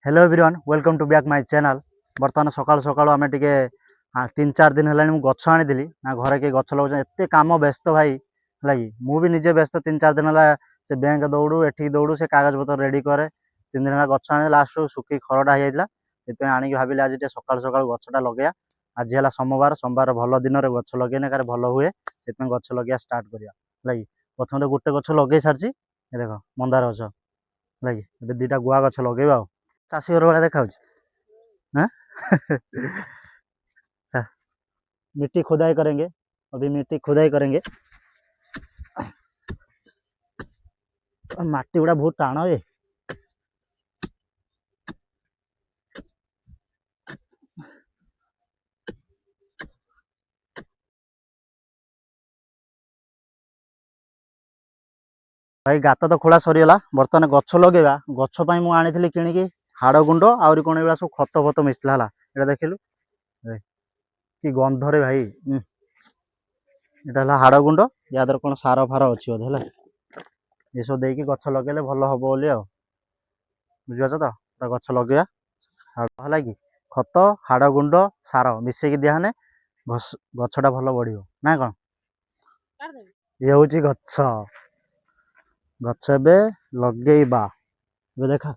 Hello everyone welcome to back my channel. बर्तमान सकाल सकाल आम टे 3-4 दिन है गछ आनी ना घर के गछ लगे एत कम व्यस्त भाई लगी मुझे निजे व्यस्त 3-4 दिन है से बैंक दौड़ू एठिक दौड़ू से कागज पत्र रेडी करे 3 दिन है गछ आने लास्ट सुखी खरटा हो जाता से आनिक भाविले आज सकाल सकाल गछटा लगे आज है सोमवार सोमवार भल दिन में गछ लगे कार भल हुए से गछ लगे स्टार्ट करा लगी प्रथम तो गोटे गछ लगे सारी देख मंदार गछ लगी दुटा गुआ गछ लगे चाषी घर भाया देखा मिट्टी खुदाई करेंगे। अभी मिट्टी खुदाई करेंगे। माटी गुड़ा बहुत टाण है। भाई गात तो खोला सरीगला बर्तमान गछ लगेगा गछपाई मुझे आनी किणिकी हाड़ गुंड आहरी कौन एगुड़ा सब खत फत मिसला है देखिलु कि गंधरे भाई यहाँ हाड़ गुंड या द्वारा कौन सार फार अच्छी बोधे ये सब देकी गछ लगे भल हम बोली बुझीपार तो गछ लगे है कि खत हाड़ गुंड सार मिसेक दिहने गछटा भल बढ़ ना कौन ये हूँ गछ गछ ए लगेबा देखा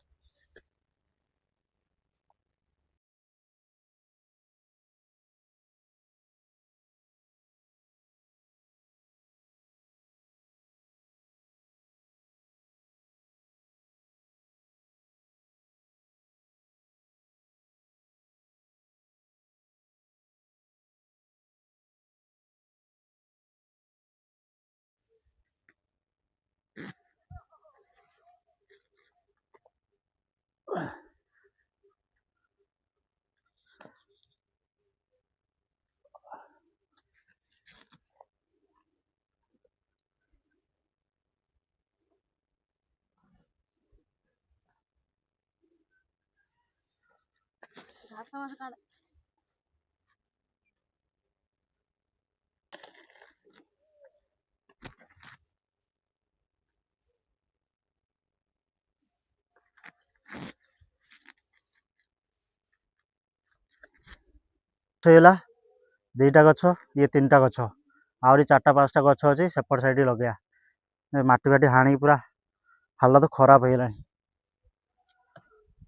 दुईटा गछ ये 3टा गछ आहरी 4-5टा गछ अच्छी सेपट साइड लगे माटी फाटी हाणी पूरा हालत खराब हो गलानी